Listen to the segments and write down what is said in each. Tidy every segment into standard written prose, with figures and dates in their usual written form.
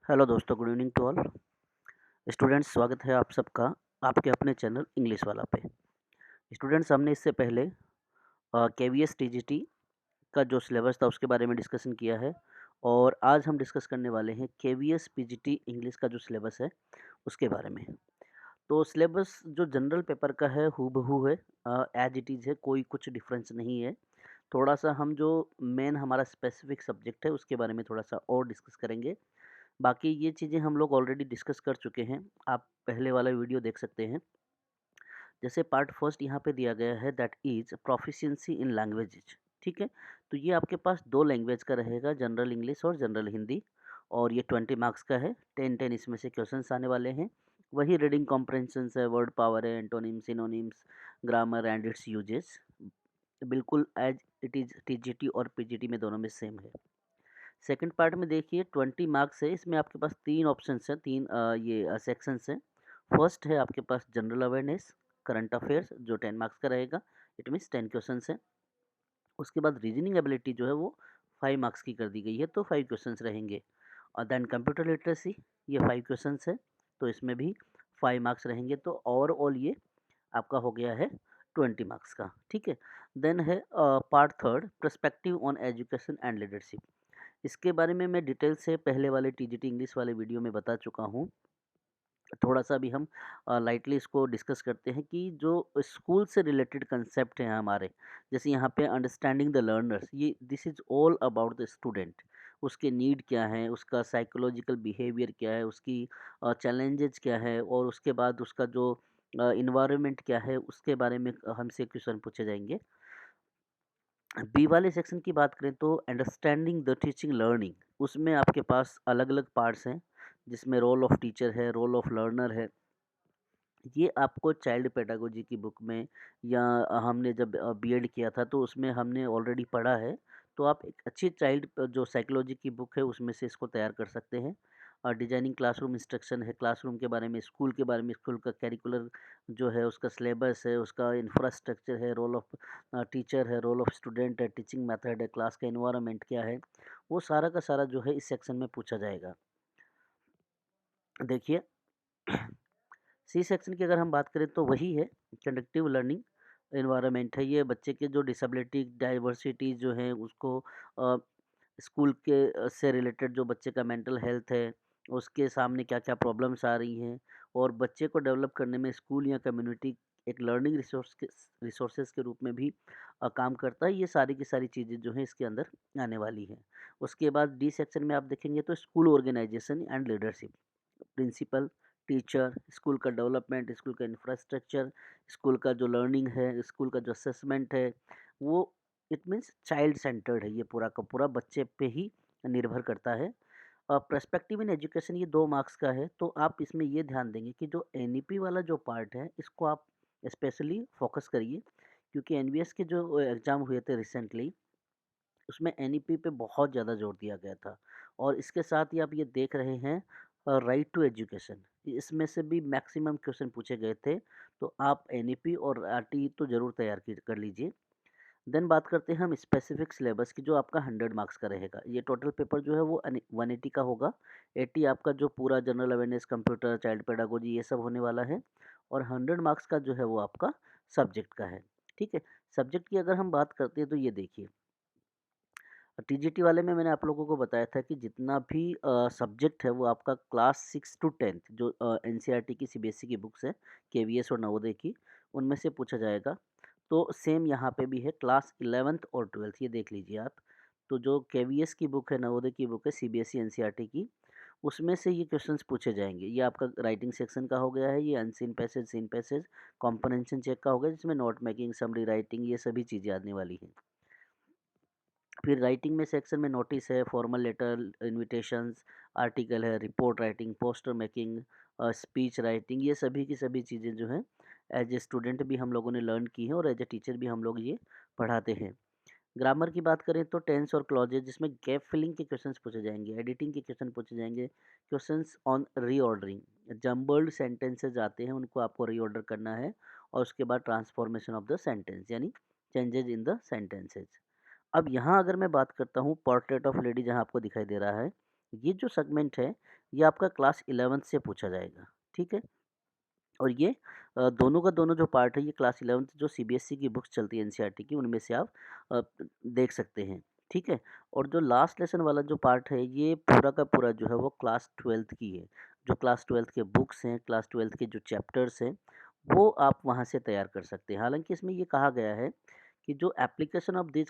Hello दोस्तों, good evening to all students. स्वागत है आप सबका आपके अपने चैनल इंग्लिश वाला पे। स्टूडेंट्स, हमने इससे पहले केवीएस टीजीटी का जो सिलेबस था उसके बारे में डिस्कशन किया है और आज हम डिस्कस करने वाले हैं केवीएस पीजीटी इंग्लिश का जो सिलेबस है उसके बारे में। तो सिलेबस जो जनरल पेपर का है हूबहू है, एज इट इज़ है, कोई कुछ डिफरेंस नहीं है। थोड़ा सा हम जो मेन हमारा स्पेसिफिक सब्जेक्ट है उसके बारे में थोड़ा सा और डिस्कस करेंगे। बाकी ये चीज़ें हम लोग ऑलरेडी डिस्कस कर चुके हैं, आप पहले वाला वीडियो देख सकते हैं। जैसे पार्ट फर्स्ट यहाँ पे दिया गया है, that is proficiency in languages. ठीक है, तो ये आपके पास दो लैंग्वेज का रहेगा, जनरल इंग्लिश और जनरल हिंदी, और ये 20 मार्क्स का है। 10-10 इसमें से क्वेश्चंस आने वाले हैं। वही रीडिंग कॉम्प्रहेंशन है, वर्ड पावर है, antonyms, synonyms, grammar and it's uses, बिल्कुल एज इट इज़ टीजीटी और पीजीटी में दोनों में सेम है। सेकंड पार्ट में देखिए 20 मार्क्स है, इसमें आपके पास तीन ऑप्शंस हैं, तीन ये सेक्शंस हैं। फर्स्ट है आपके पास जनरल अवेयरनेस, करंट अफेयर्स, जो 10 मार्क्स का रहेगा, इट मीन्स 10 क्वेश्चंस हैं। उसके बाद रीजनिंग एबिलिटी जो है वो 5 मार्क्स की कर दी गई है, तो 5 क्वेश्चंस रहेंगे। और देन कंप्यूटर लिटरेसी, ये 5 क्वेश्चंस है, तो इसमें भी 5 मार्क्स रहेंगे, तो ओवरऑल ये आपका हो गया है 20 मार्क्स का। ठीक है, देन है part third, perspective on education and leadership. इसके बारे में मैं डिटेल से पहले वाले टीजीटी इंग्लिश वाले वीडियो में बता चुका हूँ। थोड़ा-सा अभी हम लाइटली इसको डिस्कस करते हैं कि जो स्कूल से रिलेटेड कंसेप्ट हैं हमारे, जैसे यहाँ पे अंडरस्टैंडिंग द लर्नर्स, ये this is all about the student. उसके नीड क्या है, उसका साइकोलॉजिकल बिहेवियर क्या है, उसकी चैलेंजेज़ क्या है, और उसके बाद उसका जो एनवायरनमेंट क्या है, उसके बारे में हमसे क्वेश्चन पूछे जाएँगे। बी वाले सेक्शन की बात करें तो अंडरस्टैंडिंग द टीचिंग लर्निंग, उसमें आपके पास अलग अलग पार्ट्स हैं, जिसमें रोल ऑफ टीचर है, रोल ऑफ लर्नर है। ये आपको चाइल्ड पेडागोजी की बुक में, या हमने जब बीएड किया था तो उसमें हमने ऑलरेडी पढ़ा है। तो आप एक अच्छी चाइल्ड जो साइकोलॉजी की बुक है उसमें से इसको तैयार कर सकते हैं। और डिजाइनिंग क्लासरूम इंस्ट्रक्शन है, क्लासरूम के बारे में, स्कूल के बारे में, स्कूल का कैरिकुलर जो है उसका सिलेबस है, उसका इंफ्रास्ट्रक्चर है, रोल ऑफ टीचर है, रोल ऑफ स्टूडेंट है, टीचिंग मेथड है, क्लास का एनवायरनमेंट क्या है, वो सारा का सारा जो है इस सेक्शन में पूछा जाएगा। देखिए, सी सेक्शन की अगर हम बात करें तो वही है, कंडक्टिव लर्निंग एनवायरनमेंट है। ये बच्चे के जो डिसेबिलिटी डाइवर्सिटी जो है उसको स्कूल के से रिलेटेड जो बच्चे का मेंटल हेल्थ है, उसके सामने क्या क्या प्रॉब्लम्स आ रही हैं, और बच्चे को डेवलप करने में स्कूल या कम्युनिटी एक लर्निंग रिसोर्सेज के रूप में भी काम करता है। ये सारी की सारी चीज़ें जो हैं इसके अंदर आने वाली हैं। उसके बाद डी सेक्शन में आप देखेंगे तो school organization and leadership, principal, teacher, school का डेवलपमेंट, स्कूल का इंफ्रास्ट्रक्चर, स्कूल का जो लर्निंग है, स्कूल का जो असेसमेंट है, वो इट मीन्स चाइल्ड सेंटर्ड है, ये पूरा का पूरा बच्चे पे ही निर्भर करता है। पर्सपेक्टिव इन एजुकेशन ये 2 मार्क्स का है, तो आप इसमें ये ध्यान देंगे कि जो एनईपी वाला जो पार्ट है इसको आप स्पेशली फोकस करिए, क्योंकि एनवीएस के जो एग्ज़ाम हुए थे रिसेंटली, उसमें एनईपी पे बहुत ज़्यादा जोर दिया गया था। और इसके साथ ही आप ये देख रहे हैं राइट टू एजुकेशन, इसमें से भी मैक्सिमम क्वेश्चन पूछे गए थे। तो आप एनईपी और आरटी तो ज़रूर तैयार कर लीजिए। देन बात करते हैं हम स्पेसिफिक सिलेबस की, जो आपका 100 मार्क्स का रहेगा। ये टोटल पेपर जो है वो 180 का होगा। 80 आपका जो पूरा general awareness, computer, child pedagogy, ये सब होने वाला है, और 100 मार्क्स का जो है वो आपका सब्जेक्ट का है। ठीक है, सब्जेक्ट की अगर हम बात करते हैं तो ये देखिए, टीजीटी वाले में मैंने आप लोगों को बताया था कि जितना भी सब्जेक्ट है वो आपका क्लास 6 टू 10 जो एनसीईआरटी की सीबीएसई की बुक्स हैं, केवीएस और नवोदय की, उनमें से पूछा जाएगा। तो सेम यहाँ पे भी है, क्लास 11th और 12th, ये देख लीजिए आप। तो जो केवीएस की बुक है, नवोदय की बुक है, सीबीएसई एनसीईआरटी की, उसमें से ये क्वेश्चंस पूछे जाएंगे। ये आपका राइटिंग सेक्शन का हो गया है, ये unseen passage, seen passage, comprehension check का हो गया, जिसमें नोट मेकिंग, समरी राइटिंग, ये सभी चीज़ें आने वाली हैं। फिर राइटिंग में सेक्शन में नोटिस है, फॉर्मल लेटर, इनविटेशंस, आर्टिकल है, report writing, poster making, speech writing, ये सभी की सभी चीज़ें जो हैं एज ए स्टूडेंट भी हम लोगों ने लर्न की हैं, और एज ए टीचर भी हम लोग ये पढ़ाते हैं। ग्रामर की बात करें तो टेंस और क्लॉजेज, जिसमें गैप फिलिंग के क्वेश्चंस पूछे जाएंगे, एडिटिंग के क्वेश्चन पूछे जाएंगे, questions on reordering, jumbled sentences आते हैं उनको आपको रीऑर्डर करना है, और उसके बाद ट्रांसफॉर्मेशन ऑफ द सेंटेंस, यानी चेंजेज इन द सेंटेंसेज। अब यहाँ अगर मैं बात करता हूँ पोर्ट्रेट ऑफ लेडी, जहाँ आपको दिखाई दे रहा है, ये जो सेगमेंट है, ये आपका क्लास 11th से पूछा जाएगा, ठीक है? और ये दोनों का दोनों जो पार्ट है, ये क्लास 11th जो सीबीएसई की बुक्स चलती है एनसीईआरटी की, उनमें से आप अ, देख सकते हैं, ठीक है? और जो लास्ट लेसन वाला जो पार्ट है, ये पूरा का पूरा जो है वो क्लास 12th की है। जो क्लास 12th के बुक्स हैं, क्लास 12th के जो चैप्टर्स हैं, वो आप वहाँ से तैयार कर सकते हैं। हालाँकि इसमें ये कहा गया है कि जो application of this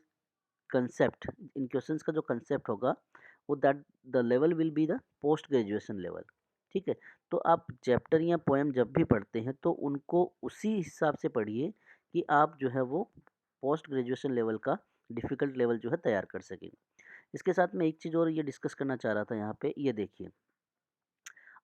concept, in questions का जो कंसेप्ट होगा, वो that the level will be the post graduation level, ठीक है? तो आप चैप्टर या पोएम जब भी पढ़ते हैं तो उनको उसी हिसाब से पढ़िए कि आप जो है वो पोस्ट ग्रेजुएशन लेवल का डिफ़िकल्ट लेवल जो है तैयार कर सकें। इसके साथ मैं एक चीज़ और ये डिस्कस करना चाह रहा था यहाँ पे, ये देखिए,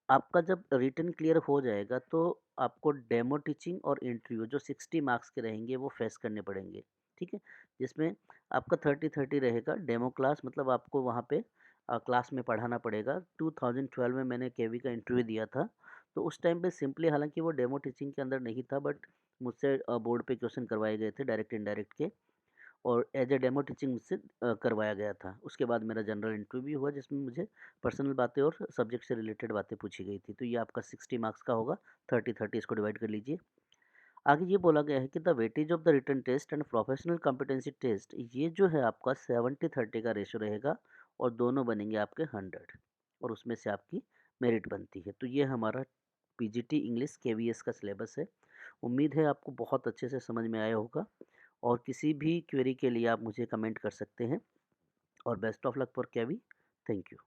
आपका जब रिटन क्लियर हो जाएगा तो आपको डेमो टीचिंग और इंटरव्यू जो 60 मार्क्स के रहेंगे वो फेस करने पड़ेंगे, ठीक है? जिसमें आपका 30-30 रहेगा। डेमो क्लास मतलब आपको वहाँ पे क्लास में पढ़ाना पड़ेगा। 2012 में मैंने केवी का इंटरव्यू दिया था, तो उस टाइम पे सिंपली, हालाँकि वो डेमो टीचिंग के अंदर नहीं था, बट मुझसे बोर्ड पे क्वेश्चन करवाए गए थे डायरेक्ट इनडायरेक्ट के, और एज अ डेमो टीचिंग मुझसे करवाया गया था। उसके बाद मेरा जनरल इंटरव्यू भी हुआ जिसमें मुझे पर्सनल बातें और सब्जेक्ट से रिलेटेड बातें पूछी गई थी। तो ये आपका 60 मार्क्स का होगा, 30-30 इसको डिवाइड कर लीजिए। आगे ये बोला गया है कि the weightage of the written test and professional competency test, ये जो है आपका 70-30 का रेशो रहेगा, और दोनों बनेंगे आपके 100, और उसमें से आपकी मेरिट बनती है। तो ये हमारा पीजीटी इंग्लिश केवीएस का सिलेबस है। उम्मीद है आपको बहुत अच्छे से समझ में आया होगा, और किसी भी क्वेरी के लिए आप मुझे कमेंट कर सकते हैं, और best of luck for KV. Thank you.